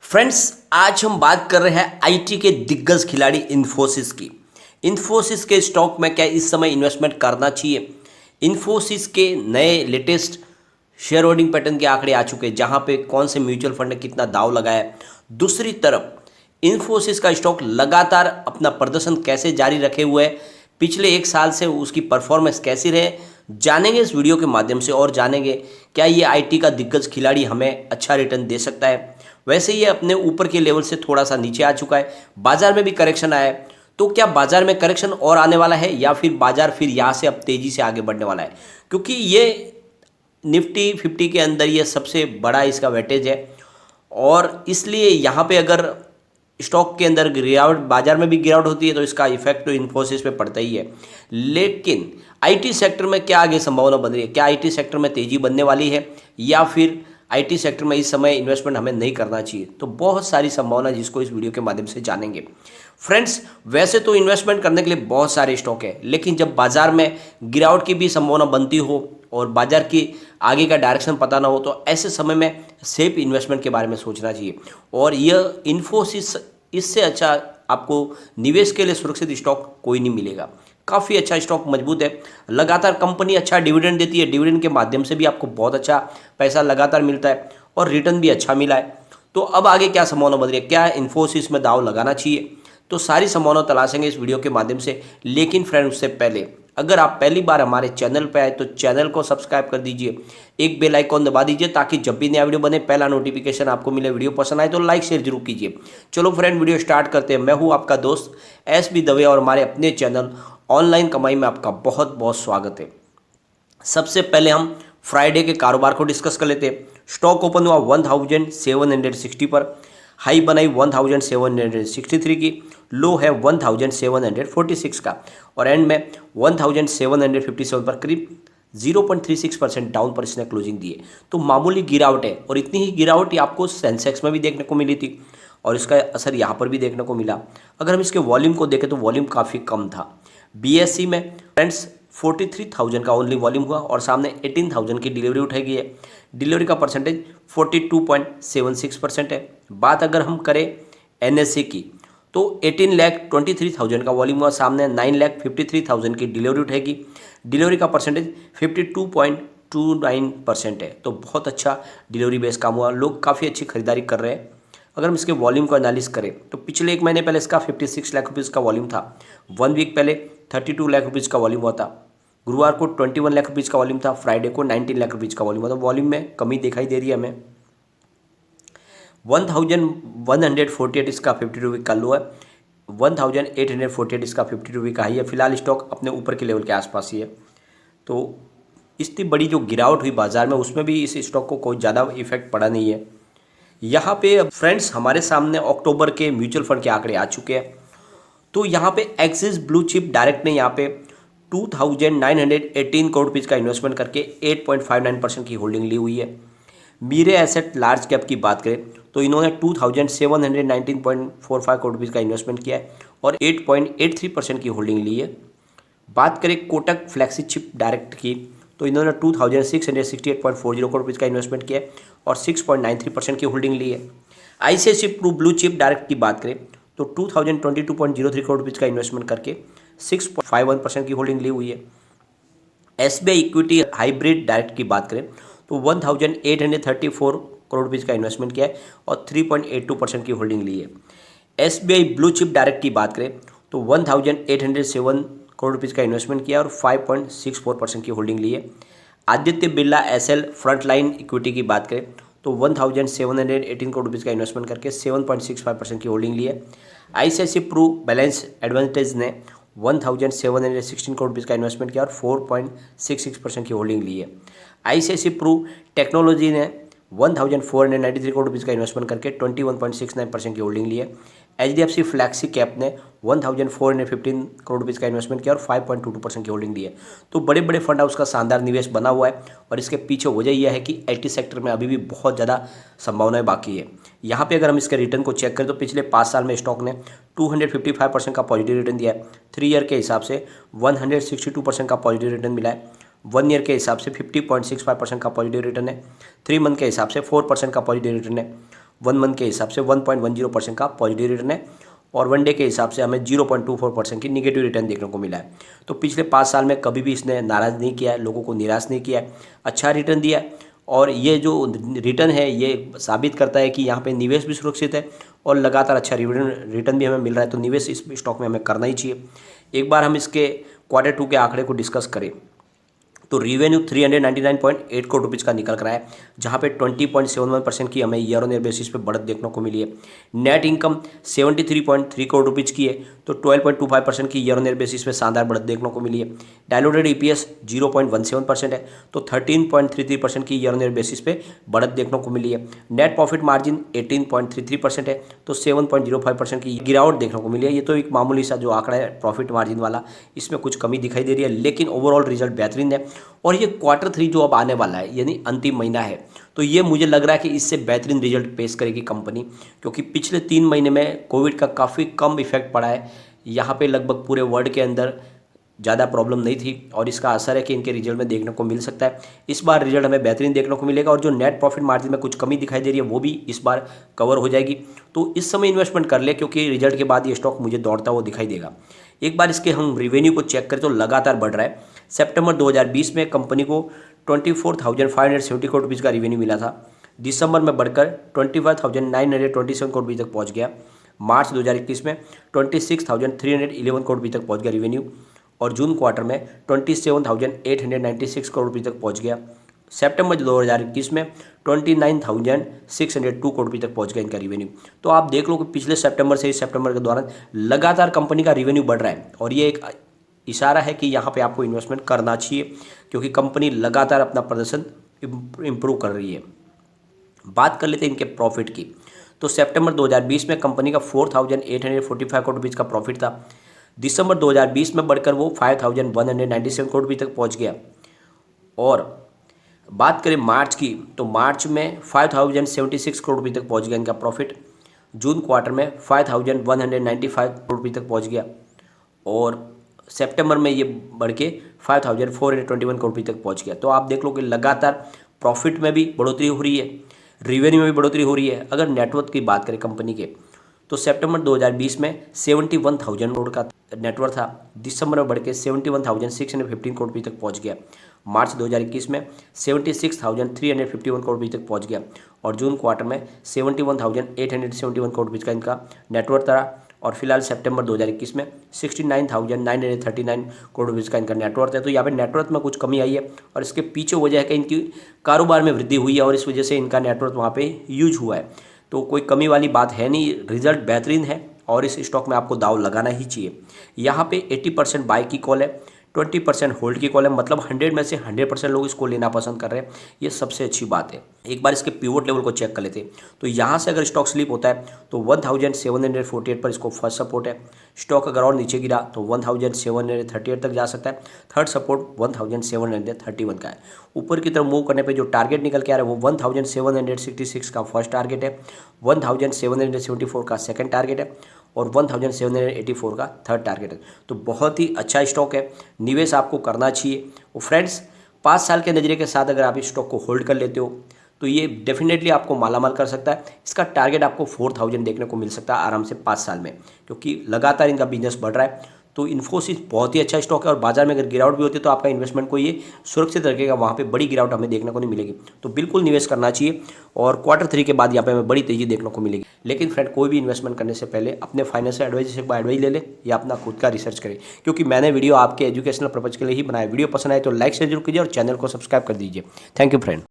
Friends, आज हम बात कर रहे हैं आईटी के दिग्गज खिलाड़ी इन्फोसिस की। इन्फोसिस के स्टॉक में क्या इस समय इन्वेस्टमेंट करना चाहिए? इन्फोसिस के नए लेटेस्ट शेयर होल्डिंग पैटर्न के आंकड़े आ चुके हैं, जहां पे कौन से म्यूचुअल फंड ने कितना दाव लगाया है। दूसरी तरफ इन्फोसिस का स्टॉक लगातार अपना प्रदर्शन कैसे जारी रखे हुए है, पिछले एक साल से उसकी परफॉर्मेंस कैसी रहे, जानेंगे इस वीडियो के माध्यम से। और जानेंगे क्या ये आईटी का दिग्गज खिलाड़ी हमें अच्छा रिटर्न दे सकता है। वैसे ये अपने ऊपर के लेवल से थोड़ा सा नीचे आ चुका है, बाजार में भी करेक्शन आया है। तो क्या बाजार में करेक्शन और आने वाला है, या फिर बाजार फिर यहाँ से अब तेजी से आगे बढ़ने वाला है? क्योंकि ये निफ्टी 50 के अंदर ये सबसे बड़ा इसका वेटेज है, और इसलिए यहाँ पे अगर स्टॉक के अंदर गिरावट, बाजार में भी गिरावट होती है, तो इसका इफेक्ट तो इन्फोसिस पे पड़ता ही है। लेकिन आईटी सेक्टर में क्या आगे संभावना बन रही है? क्या आईटी सेक्टर में तेजी बनने वाली है, या फिर आईटी सेक्टर में इस समय इन्वेस्टमेंट हमें नहीं करना चाहिए? तो बहुत सारी संभावना जिसको इस वीडियो के माध्यम से जानेंगे। फ्रेंड्स, वैसे तो इन्वेस्टमेंट करने के लिए बहुत सारे स्टॉक है, लेकिन जब बाजार में गिरावट की भी संभावना बनती हो और बाजार की आगे का डायरेक्शन पता ना हो, तो ऐसे समय में सेफ इन्वेस्टमेंट के बारे में सोचना चाहिए। और यह इन्फोसिस, इससे अच्छा आपको निवेश के लिए सुरक्षित स्टॉक कोई नहीं मिलेगा। काफ़ी अच्छा स्टॉक, मजबूत है, लगातार कंपनी अच्छा डिविडेंड देती है, डिविडेंड के माध्यम से भी आपको बहुत अच्छा पैसा लगातार मिलता है और रिटर्न भी अच्छा मिला है। तो अब आगे क्या संभावना बन रही है? क्या इन्फोसिस में दाव लगाना चाहिए? तो सारी संभावना तलाशेंगे इस वीडियो के माध्यम से। लेकिन फ्रेंड, उससे पहले अगर आप पहली बार हमारे चैनल पर आए तो चैनल को सब्सक्राइब कर दीजिए, एक बेल आइकॉन दबा दीजिए, ताकि जब भी नया वीडियो बने पहला नोटिफिकेशन आपको मिले। वीडियो पसंद आए तो लाइक शेयर जरूर कीजिए। चलो फ्रेंड, वीडियो स्टार्ट करते हैं। मैं हूं आपका दोस्त एस बी दवे, और हमारे अपने चैनल ऑनलाइन कमाई में आपका बहुत बहुत स्वागत है। सबसे पहले हम फ्राइडे के कारोबार को डिस्कस कर लेते हैं। स्टॉक ओपन हुआ 1760 पर, हाई बनाई 1763 की, लो है 1746 का, और एंड में 1757 पर करीब 0.36% डाउन पर इसने क्लोजिंग दी है। तो मामूली गिरावट है, और इतनी ही गिरावट ही आपको सेंसेक्स में भी देखने को मिली थी, और इसका असर यहाँ पर भी देखने को मिला। अगर हम इसके वॉल्यूम को देखें तो वॉल्यूम काफ़ी कम था। बीएससी में फ्रेंड्स 43,000 का ओनली वॉल्यूम हुआ, और सामने 18,000 की डिलीवरी उठाई गई है। डिलीवरी का परसेंटेज 42.76% है। बात अगर हम करें एनएससी की, तो 18,23,000 का वॉल्यूम हुआ, सामने 9,53,000 की डिलीवरी उठेगी। डिलीवरी का परसेंटेज 52.29% है। तो बहुत अच्छा डिलीवरी बेस काम हुआ, लोग काफ़ी अच्छी खरीदारी कर रहे हैं। अगर हम इसके वॉल्यूम को एनालिस करें तो पिछले एक महीने पहले इसका 56 लाख रुपीज़ का वॉल्यूम था। 1 वीक पहले 32 लाख रुपीज़ का वॉल्यूम हुआ था। गुरुवार को 21 लाख रुपीज़ का वॉल्यूम था। फ्राइडे को 19 लाख रुपीज़ का वॉल्यूम हुआ था। वॉल्यूम में कमी दिखाई दे रही है हमें। 1148 इसका 52 वीक का लो है, 1848 इसका 52 वीक का हाई है। फिलहाल स्टॉक अपने ऊपर के लेवल के आसपास ही है। तो इतनी बड़ी जो गिरावट हुई बाजार में, उसमें भी इस स्टॉक को कोई ज़्यादा इफेक्ट पड़ा नहीं है। यहाँ पे फ्रेंड्स हमारे सामने अक्टूबर के म्यूचुअल फंड के आंकड़े आ चुके हैं। तो यहाँ पे एक्सिस ब्लू चिप डायरेक्ट ने यहाँ पे 2,918 करोड़ रुपीज़ का इन्वेस्टमेंट करके 8.59% की होल्डिंग ली हुई है। मीरे एसेट लार्ज कैप की बात करें तो इन्होंने 2,719.45 करोड़ रुपीज़ का इन्वेस्टमेंट किया है और 8.83% की होल्डिंग ली है। बात करें कोटक फ्लैक्सी चिप डायरेक्ट की, तो इन्होंने 2,668.40 करोड़ रुपीज़ का इन्वेस्टमेंट किया है और 6.93% की होल्डिंग ली है। ICICI Pru blue chip direct की बात करें तो 2,022.03 करोड़ रुपीज़ का इन्वेस्टमेंट करके 6.51% की होल्डिंग ली हुई है। एसबीआई इक्विटी हाइब्रिड डायरेक्ट की बात करें तो 1,834 करोड़ रुपीज़ का इन्वेस्टमेंट किया है और 3.82% की होल्डिंग ली है। एसबीआई ब्लू चिप डायरेक्ट की बात करें तो 1,807 करोड़ रुपीज़ का इन्वेस्टमेंट किया और 5.64% की होल्डिंग ली है। Aditya Birla SL frontline equity की बात करें तो 1,718 करोड़ रुपीज़ का इन्वेस्टमेंट करके 7.65% की होल्डिंग ली है। आईसीआईसीआई प्रू बैलेंस एडवांटेज ने 1,716 करोड़ रुपीज़ का इन्वेस्टमेंट किया और 4.66% की होल्डिंग ली है। आईसीआईसीआई प्रू टेक्नोलॉजी ने 1,493 करोड़ रुपीज़ का इन्वेस्टमेंट करके 21.69% की होल्डिंग ली है। एचडीएफसी फ्लैक्सी कैप ने 1,415 करोड़ रुपीज़ का इन्वेस्टमेंट किया और 5.22% की होल्डिंग दी है। तो बड़े बड़े फंड हाउस का शानदार निवेश बना हुआ है, और इसके पीछे वजह यह है कि आईटी सेक्टर में अभी भी बहुत ज़्यादा संभावनाएं बाकी है। यहाँ पे अगर हम इसके रिटर्न को चेक करें तो पिछले 5 साल में स्टॉक ने 255% का पॉजिटिव रिटर्न दिया है। 3 ईयर के हिसाब से 162% का पॉजिटिव रिटर्न मिला है। 1 ईयर के हिसाब से 50.65% का पॉजिटिव रिटर्न है। 3 मंथ के हिसाब से 4% का पॉजिटिव रिटर्न है। 1 मंथ के हिसाब से 1.10% का पॉजिटिव रिटर्न है और 1 डे के हिसाब से हमें 0.24% की निगेटिव रिटर्न देखने को मिला है। तो पिछले 5 साल में कभी भी इसने नाराज़ नहीं किया है, लोगों को निराश नहीं किया है, अच्छा रिटर्न दिया है। और ये जो रिटर्न है ये साबित करता है कि यहाँ पे निवेश भी सुरक्षित है और लगातार अच्छा रिटर्न भी हमें मिल रहा है। तो निवेश इस स्टॉक में हमें करना ही चाहिए। एक बार हम इसके Q2 के आंकड़े को डिस्कस करें तो रिवेन्यू 399.8 करोड़ रुपीज़ का निकल कर आया है, जहाँ पे 20.71% की हमें ईयर ऑन ईयर बेसिस पे बढ़त देखने को मिली है। नेट इनकम 73.3 करोड़ रुपीज़ की है, तो 12.25% की ईयर ऑन ईयर बेसिस पे शानदार बढ़त देखने को मिली है। डायलूटेड EPS 0.17% है, तो 13.33% की ईयर ऑन ईयर बेसिस पे बढ़त देखने को मिली है। नेट प्रॉफिट मार्जिन 18.33% है, तो 7.05% की गिरावट देखने को मिली है। ये तो एक मामूली सा जो आंकड़ा है प्रॉफिट मार्जिन वाला, इसमें कुछ कमी दिखाई दे रही है, लेकिन ओवरऑल रिजल्ट बेहतरीन है। और ये Q3 जो अब आने वाला है यानी अंतिम महीना है, तो ये मुझे लग रहा है कि इससे बेहतरीन रिजल्ट पेश करेगी कंपनी, क्योंकि पिछले 3 महीने में कोविड का काफ़ी कम इफेक्ट पड़ा है। यहाँ पे लगभग पूरे वर्ल्ड के अंदर ज़्यादा प्रॉब्लम नहीं थी और इसका असर है कि इनके रिजल्ट में देखने को मिल सकता है। इस बार रिजल्ट हमें बेहतरीन देखने को मिलेगा और जो नेट प्रॉफिट मार्जिन में कुछ कमी दिखाई दे रही है वो भी इस बार कवर हो जाएगी। तो इस समय इन्वेस्टमेंट कर ले, क्योंकि रिजल्ट के बाद ये स्टॉक मुझे दौड़ता हुआ दिखाई देगा। एक बार इसके हम रिवेन्यू को चेक करें तो लगातार बढ़ रहा है। सितंबर 2020 में कंपनी को 24,570 करोड़ रुपीज़ का रिवेन्यू मिला था। दिसंबर में बढ़कर 25,927 करोड़ रुपये तक पहुँच गया। मार्च 2021 में 26,311 करोड़ रुपये तक पहुँच गया रिवेन्यू और जून क्वार्टर में 27,896 करोड़ रुपये तक पहुँच गया। सितंबर 2021 में 29,602 करोड़ रुपये तक पहुँच गया इनका रिवेन्यू। तो आप देख लो कि पिछले सितंबर से इस सितंबर के दौरान लगातार कंपनी का रिवेन्यू बढ़ रहा है और ये एक इशारा है कि यहाँ पे आपको इन्वेस्टमेंट करना चाहिए, क्योंकि कंपनी लगातार अपना प्रदर्शन इम्प्रूव कर रही है। बात कर लेते हैं इनके प्रॉफिट की, तो सितंबर 2020 में कंपनी का 4,845 करोड़ रुपीज़ का प्रॉफिट था। दिसंबर 2020 में बढ़कर वो 5,197 करोड़ रुपये तक पहुँच गया। और बात करें मार्च की, तो मार्च में 5,076 करोड़ रुपये तक पहुँच गया इनका प्रॉफिट। जून क्वार्टर में 5,195 करोड़ रुपये तक पहुँच गया और सितंबर में ये बढ़ के 5,421 करोड़ रुपये तक पहुँच गया। तो आप देख लो कि लगातार प्रॉफिट में भी बढ़ोतरी हो रही है, रिवेन्यू में भी बढ़ोतरी हो रही है। अगर नेटवर्थ की बात करें कंपनी के, तो सितंबर 2020 में 71,000 करोड़ का नेटवर्थ था। दिसंबर में बढ़ के 71,615 करोड़ रुपये तक पहुँच गया। मार्च 2021 में 76,351 करोड़ रुपये तक पहुँच गया और जून क्वार्टर में 71,871 करोड़ रुपये का इनका नेटवर्थ था। और फिलहाल सितंबर 2021 में 69,939 करोड़ रुपये का इनका नेटवर्थ है। तो यहाँ पे नेटवर्थ में कुछ कमी आई है और इसके पीछे वजह है कि इनकी कारोबार में वृद्धि हुई है और इस वजह से इनका नेटवर्थ वहाँ पे यूज हुआ है। तो कोई कमी वाली बात है नहीं, रिजल्ट बेहतरीन है और इस स्टॉक में आपको दाव लगाना ही चाहिए। यहाँ पे 80% बाय की कॉल है, 20% होल्ड की कॉल है, मतलब 100 में से 100% लोग इसको लेना पसंद कर रहे हैं। ये सबसे अच्छी बात है। एक बार इसके पिवट लेवल को चेक कर लेते हैं, तो यहाँ से अगर स्टॉक स्लिप होता है तो 1748 पर इसको फर्स्ट सपोर्ट है। स्टॉक अगर और नीचे गिरा तो 1738 तक जा सकता है। थर्ड सपोर्ट 1731 का है। ऊपर की तरफ मूव करने पे जो टारगेट निकल के आ रहा है वो 1766 का फर्स्ट टारगेट है, 1774 का सेकंड टारगेट है और 1784 का थर्ड टारगेट है। तो बहुत ही अच्छा स्टॉक है, निवेश आपको करना चाहिए। और फ्रेंड्स, 5 साल के नज़रिए के साथ अगर आप इस स्टॉक को होल्ड कर लेते हो तो ये डेफिनेटली आपको मालामाल कर सकता है। इसका टारगेट आपको 4000 देखने को मिल सकता है आराम से 5 साल में, क्योंकि लगातार इनका बिजनेस बढ़ रहा है। तो इन्फोसिस बहुत ही अच्छा स्टॉक है और बाजार में अगर गिरावट भी होती है तो आपका इन्वेस्टमेंट को ये सुरक्षित रखेगा, वहाँ पे बड़ी गिरावट हमें देखने को नहीं मिलेगी। तो बिल्कुल निवेश करना चाहिए और Q3 के बाद यहाँ पे हमें बड़ी तेज़ी देखने को मिलेगी। लेकिन फ्रेंड, कोई भी इन्वेस्टमेंट करने से पहले अपने फाइनेंशियल एडवाइजर से एडवाइस ले ले या अपना खुद का रिसर्च करें, क्योंकि मैंने वीडियो आपके एजुकेशनल पर्पज के लिए ही बनाया। वीडियो पसंद आए तो लाइक शेयर जरूर कीजिए और चैनल को सब्सक्राइब कर दीजिए। Thank you friend.